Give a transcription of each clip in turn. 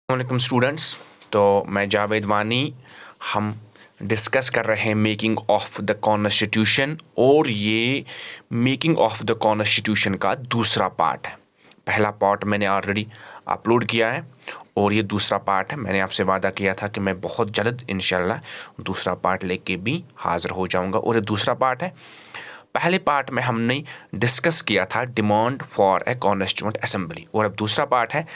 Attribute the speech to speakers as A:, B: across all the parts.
A: वालेकुम स्टूडेंट्स। तो मैं जावेद वानी। हम डिस्कस कर रहे हैं मेकिंग ऑफ द कॉन्स्टिट्यूशन, और ये मेकिंग ऑफ द कॉन्स्टिट्यूशन का दूसरा पार्ट है। पहला पार्ट मैंने ऑलरेडी अपलोड किया है और ये दूसरा पार्ट है। मैंने आपसे वादा किया था कि मैं बहुत जल्द इंशाल्लाह दूसरा पार्ट लेके भी हाज़िर हो जाऊंगा, और ये दूसरा पार्ट है। पहले पार्ट में हमने डिस्कस किया था demand for a constituent assembly, और अब दूसरा पार्ट है।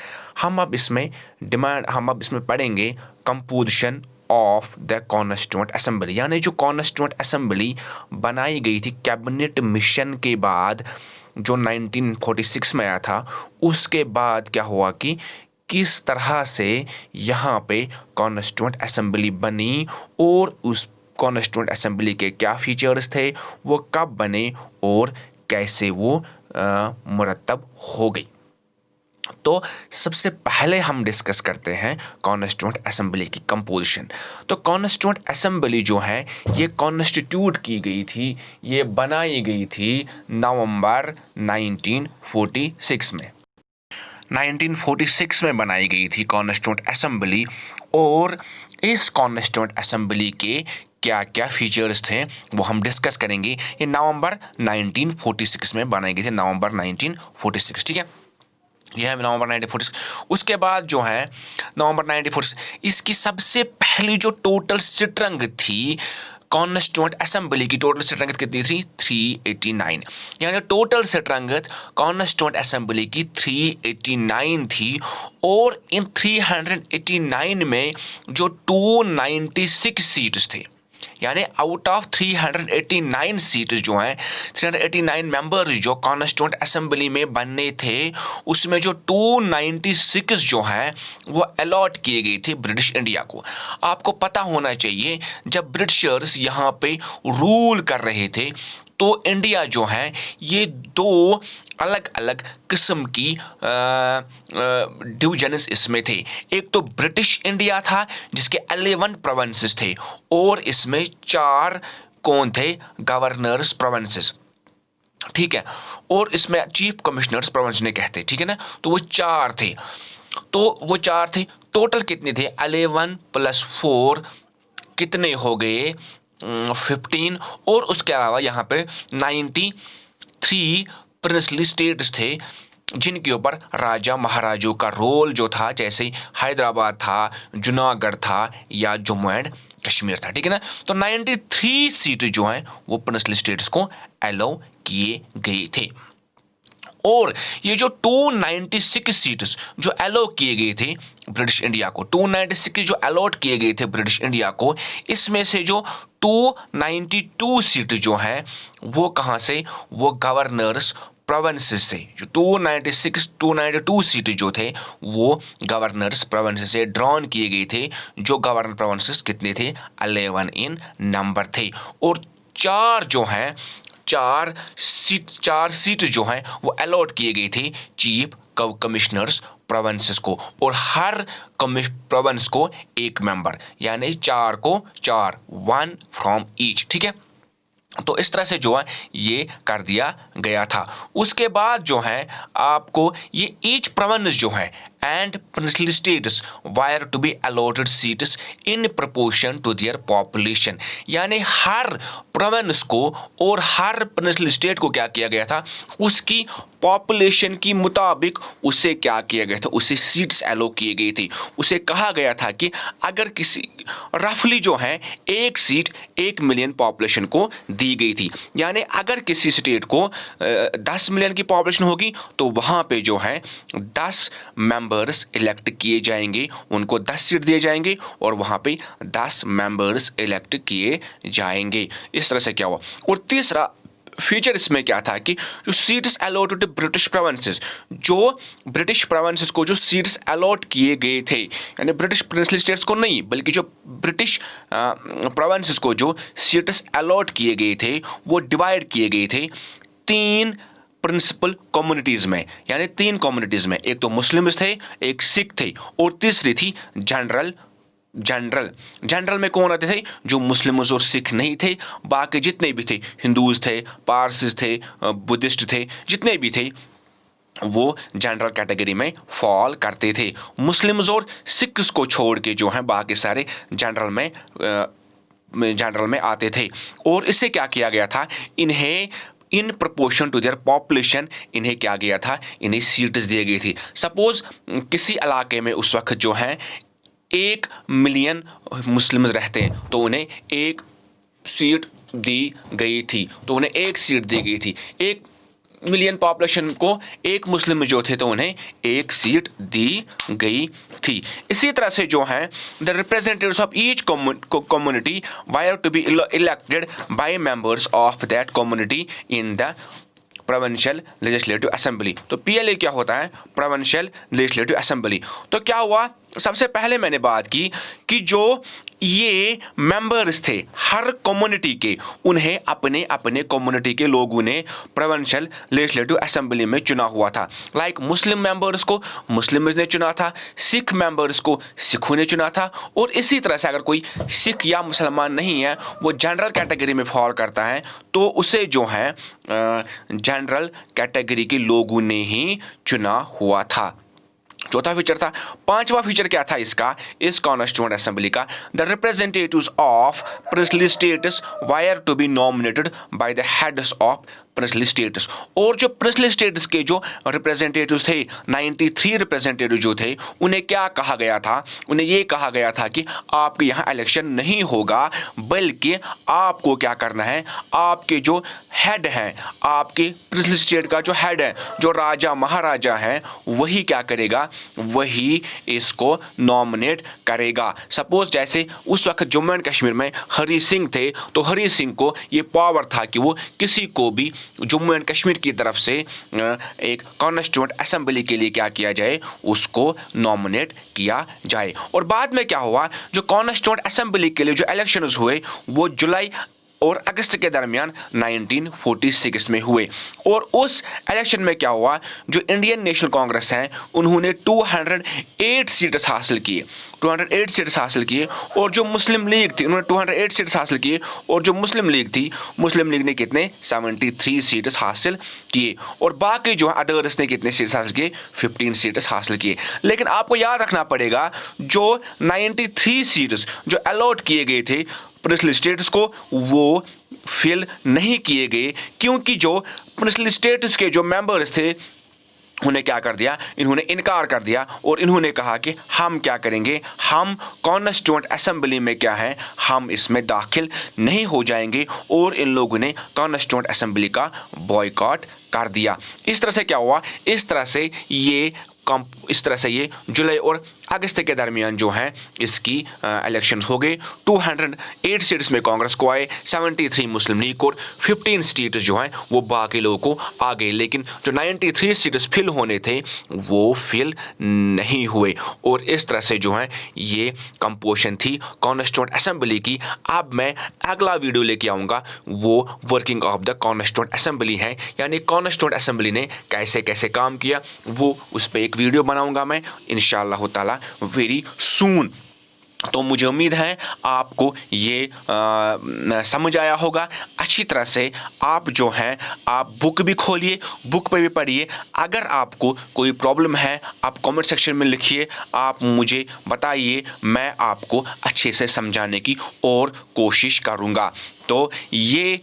A: हम अब इसमें पढ़ेंगे composition of the constituent assembly, यानी जो कॉन्स्टिट्यूएंट असेंबली बनाई गई थी कैबिनेट मिशन के बाद, जो 1946 में आया था। उसके बाद क्या हुआ कि किस तरह से यहाँ पे कॉन्स्टिट्यूएंट असेंबली बनी, और उस कॉन्स्टिट्यूएंट असेंबली के क्या फीचर्स थे, वो कब बने और कैसे वो मुरतब हो गई। तो सबसे पहले हम डिस्कस करते हैं कॉन्स्टिट्यूएंट असेंबली की कंपोजिशन। तो कॉन्स्टिट्यूएंट असेंबली जो है ये कॉन्स्टिट्यूट की गई थी, ये बनाई गई थी नवंबर 1946 में। 1946 में बनाई गई थी कॉन्स्टिट्यूएंट असेंबली, और इस कॉन्स्टिट्यूएंट असेंबली के क्या क्या फीचर्स थे वो हम डिस्कस करेंगे। ये नवंबर 1946 में बनाई गई थी, नवंबर 1946, ठीक है। यह है नवंबर 1946। उसके बाद जो है नवंबर 1946, इसकी सबसे पहली जो टोटल सीट रंग थी कॉन्स्टिट्यूएंट असेंबली की, टोटल सीट रंगत कितनी थी? 389। यानी टोटल सीट रंगत कॉन्स्टिट्यूएंट असेंबली की 389 थी, और इन 389 में जो 296 सीट्स थे, यानी आउट ऑफ 389 सीट जो हैं, 389 मेंबर्स जो कॉन्स्टिट्यूएंट असेंबली में बनने थे, उसमें जो 296 जो हैं वो अलॉट किए गए थे ब्रिटिश इंडिया को। आपको पता होना चाहिए, जब ब्रिटिशर्स यहाँ पे रूल कर रहे थे तो इंडिया जो है ये दो अलग अलग किस्म की डिवीजन्स इसमें थे। एक तो ब्रिटिश इंडिया था जिसके 11 प्रोविंसेस थे, और इसमें 4 कौन थे? गवर्नर्स प्रोविंसेस, ठीक है। और इसमें चीफ कमिश्नर्स प्रोविंस ने कहते, ठीक है ना। तो वो 4 थे। टोटल कितने थे? 11 + 4 कितने हो गए? 15। और उसके अलावा यहाँ पे 93 प्रिंसली स्टेट्स थे जिनके ऊपर राजा महाराजों का रोल जो था, जैसे हैदराबाद था, जूनागढ़ था, या जम्मू एंड कश्मीर था, ठीक है ना। तो 93 सीट जो हैं वो प्रिंसली स्टेट्स को अलाउ किए गए थे। और ये जो 296 सीट्स जो अलाउ किए गए थे ब्रिटिश इंडिया को, 296 जो अलॉट किए गए थे ब्रिटिश इंडिया को, इसमें से जो 292 सीट जो हैं वो कहाँ से? वो गवर्नर्स प्रोविंसेस से। जो 292 सीट जो थे वो गवर्नर्स प्रोविंसेस से ड्रॉन किए गए थे। जो गवर्नर प्रोविंसेस कितने थे? 11 इन नंबर थे। और 4 जो हैं, 4 सीट जो हैं वो अलॉट किए गए थे चीफ कमिश्नर्स प्रोविंसेस को, और हर प्रोविंस को एक मेंबर, यानी 4 को 4, 1 फ्रॉम ईच, ठीक है। तो इस तरह से जो है ये कर दिया गया था। उसके बाद जो है आपको ये ईच प्रोविंस जो है and princely states were to be allotted seats in proportion to their population, यानी हर प्रोविंस को और हर प्रिंसली स्टेट को क्या किया गया था? उसकी पॉपुलेशन के मुताबिक उसे क्या किया गया था? उसे सीट्स अलो किए गई थी। उसे कहा गया था कि अगर किसी रफली जो है 1 सीट 1 मिलियन पॉपुलेशन को दी गई थी, यानी अगर किसी स्टेट को 10 मिलियन की पॉपुलेशन होगी तो वहां पे जो है 10 मेंबर्स इलेक्ट किए जाएंगे, उनको 10 सीट दिए जाएंगे, और वहां पे 10 मेंबर्स इलेक्ट किए जाएंगे। इस तरह से क्या हुआ। और तीसरा फीचर इसमें क्या था कि जो seats allotted to British provinces, जो ब्रिटिश प्रोविंसेस को जो सीट्स अलॉट किए गए थे, यानी ब्रिटिश प्रिंसली स्टेट्स को नहीं, बल्कि जो ब्रिटिश प्रोविंसेस को जो सीट्स अलॉट किए गए थे वो डिवाइड किए गए थे 3 प्रिंसिपल कम्युनिटीज में, यानी 3 कम्युनिटीज में। एक तो मुस्लिम्स थे, एक सिख थे, और तीसरी थी जनरल में कौन आते थे? जो मुस्लिम्स और सिख नहीं थे, बाकी जितने भी थे, हिंदूज थे, पारसीज थे, बुद्धिस्ट थे, जितने भी थे, वो जनरल कैटेगरी में फॉल करते थे। मुस्लिम्स और सिख्स को छोड़ के जो हैं बाकी सारे जनरल में आते थे। और इससे क्या किया गया था, इन्हें in proportion to their population इन्हें क्या गया था, इन्हें सीट्स दी गई थी। सपोज किसी इलाके में उस वक्त जो है 1 मिलियन मुस्लिम्स रहते हैं तो उन्हें 1 सीट दी गई थी, तो उन्हें 1 सीट दी गई थी। 1 मिलियन पॉपुलेशन को 1 मुस्लिम जो थे तो उन्हें 1 सीट दी गई थी। इसी तरह से जो है the representatives of each community were to be elected by members of that community in the provincial legislative assembly. तो PLA क्या होता है, प्रोविंशियल लेजिस्लेटिव असेंबली। तो क्या हुआ, सबसे पहले मैंने बात की कि जो ये मेंबर्स थे हर कम्युनिटी के, उन्हें अपने अपने कम्युनिटी के लोगों ने प्रोविंशियल लेजिस्लेटिव असेंबली में चुना हुआ था। लाइक मुस्लिम मेंबर्स को मुस्लिम्स ने चुना था, सिख मेंबर्स को सिखों ने चुना था, और इसी तरह से अगर कोई सिख या मुसलमान नहीं है, वो जनरल कैटेगरी में फॉल करता है, तो उसे जो है जनरल कैटेगरी के लोगों ने ही चुना हुआ था। चौथा फीचर था। पांचवा फीचर क्या था इसका, इस कॉन्स्टिट्यूएंट असेंबली का, the representatives of princely states were to be nominated by the heads of princely states. और जो प्रिंसली स्टेट्स के जो रिप्रेजेंटेटिव्स थे, 93 रिप्रेजेंटेटिव जो थे, उन्हें क्या कहा गया था, उन्हें ये कहा गया था कि आपके यहाँ इलेक्शन नहीं होगा, बल्कि आपको क्या करना है, आपके जो हेड हैं, आपके प्रिंसली स्टेट का जो हेड है, जो राजा महाराजा है, वही क्या करेगा, वही इसको नॉमिनेट करेगा। सपोज जैसे उस वक्त जम्मू एंड कश्मीर में हरी सिंह थे, तो हरी सिंह को ये पावर था कि वो किसी को भी जम्मू एंड कश्मीर की तरफ से एक कॉन्स्टिट्यूएंट असेंबली के लिए क्या किया जाए, उसको नॉमिनेट किया जाए। और बाद में क्या हुआ, जो कॉन्स्टिट्यूएंट असेंबली के लिए जो इलेक्शंस हुए वो जुलाई और अगस्त के दरमियान 1946 में हुए। और उस इलेक्शन में क्या हुआ, जो इंडियन नेशनल कांग्रेस है, उन्होंने 208 सीट्स हासिल किए, 208 सीट्स हासिल किए। और जो मुस्लिम लीग थी, उन्होंने 208 सीट्स हासिल किए। और जो मुस्लिम लीग थी, मुस्लिम लीग ने कितने, 73 सीट्स हासिल किए। और बाकी जो अदर्स ने कितने सीट्स हासिल किए, 15 सीट्स हासिल किए। लेकिन आपको याद रखना पड़ेगा, जो 93 सीट्स जो अलॉट किए गए थे प्रिंसली स्टेट्स को, वो फिल नहीं किए गए, क्योंकि जो प्रिंसली स्टेट्स के जो मेंबर्स थे, उन्हें क्या कर दिया, इन्होंने इनकार कर दिया। और इन्होंने कहा कि हम क्या करेंगे, हम कॉन्स्टिट्यूएंट असेंबली में क्या है, हम इसमें दाखिल नहीं हो जाएंगे। और इन लोगों ने कॉन्स्टिट्यूएंट असेंबली का बॉयकॉट कर दिया। इस तरह से क्या हुआ, इस तरह से ये जुलाई और अगस्त के दरमियान जो है इसकी इलेक्शन हो गए। 208 सीट्स में कांग्रेस को आए, 73 मुस्लिम लीग को, और 15 सीट जो हैं वो बाकी लोगों को आ गए। लेकिन जो 93 सीट्स फिल होने थे वो फिल नहीं हुए। और इस तरह से जो है ये कंपोजिशन थी कॉन्स्टिट्यूएंट असेंबली की। अब मैं अगला वीडियो लेके आऊँगा, वो working of the constituent assembly है, यानी कॉन्स्टिट्यूएंट असेंबली ने कैसे कैसे काम किया, वो उस पर एक वीडियो बनाऊँगा मैं इंशाअल्लाह ताला वेरी सून। तो मुझे उम्मीद है आपको ये समझ आया होगा अच्छी तरह से। आप जो हैं, आप बुक भी खोलिए, बुक पे भी पढ़िए। अगर आपको कोई प्रॉब्लम है, आप कमेंट सेक्शन में लिखिए, आप मुझे बताइए, मैं आपको अच्छे से समझाने की और कोशिश करूँगा। तो ये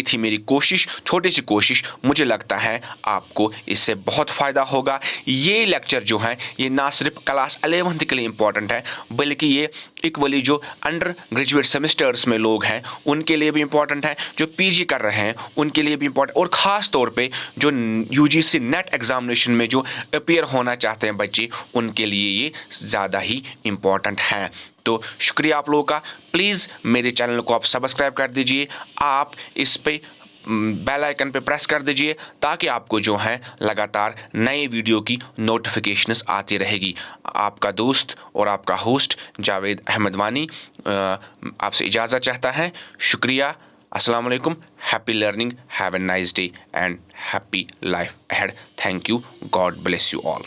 A: थी मेरी कोशिश, छोटी सी कोशिश। मुझे लगता है आपको इससे बहुत फ़ायदा होगा। ये लेक्चर जो है ये ना सिर्फ क्लास 11th के लिए इम्पॉर्टेंट है, बल्कि ये इक्वली जो अंडर ग्रेजुएट सेमेस्टर्स में लोग हैं उनके लिए भी इम्पॉर्टेंट है, जो PG कर रहे हैं उनके लिए भी इम्पॉर्टेंट, और ख़ास तौर पे जो UGC नेट एग्जामिनेशन में जो अपियर होना चाहते हैं बच्चे, उनके लिए ये ज़्यादा ही इम्पॉर्टेंट है। तो शुक्रिया आप लोगों का। प्लीज़ मेरे चैनल को आप सब्सक्राइब कर दीजिए, आप इस पे बेल आइकन पे प्रेस कर दीजिए, ताकि आपको जो है लगातार नए वीडियो की नोटिफिकेशंस आती रहेगी। आपका दोस्त और आपका होस्ट जावेद अहमद वानी आपसे इजाज़त चाहता है। शुक्रिया, अस्सलाम वालेकुम, happy learning, have a nice day and happy life ahead. Thank you, God bless you all.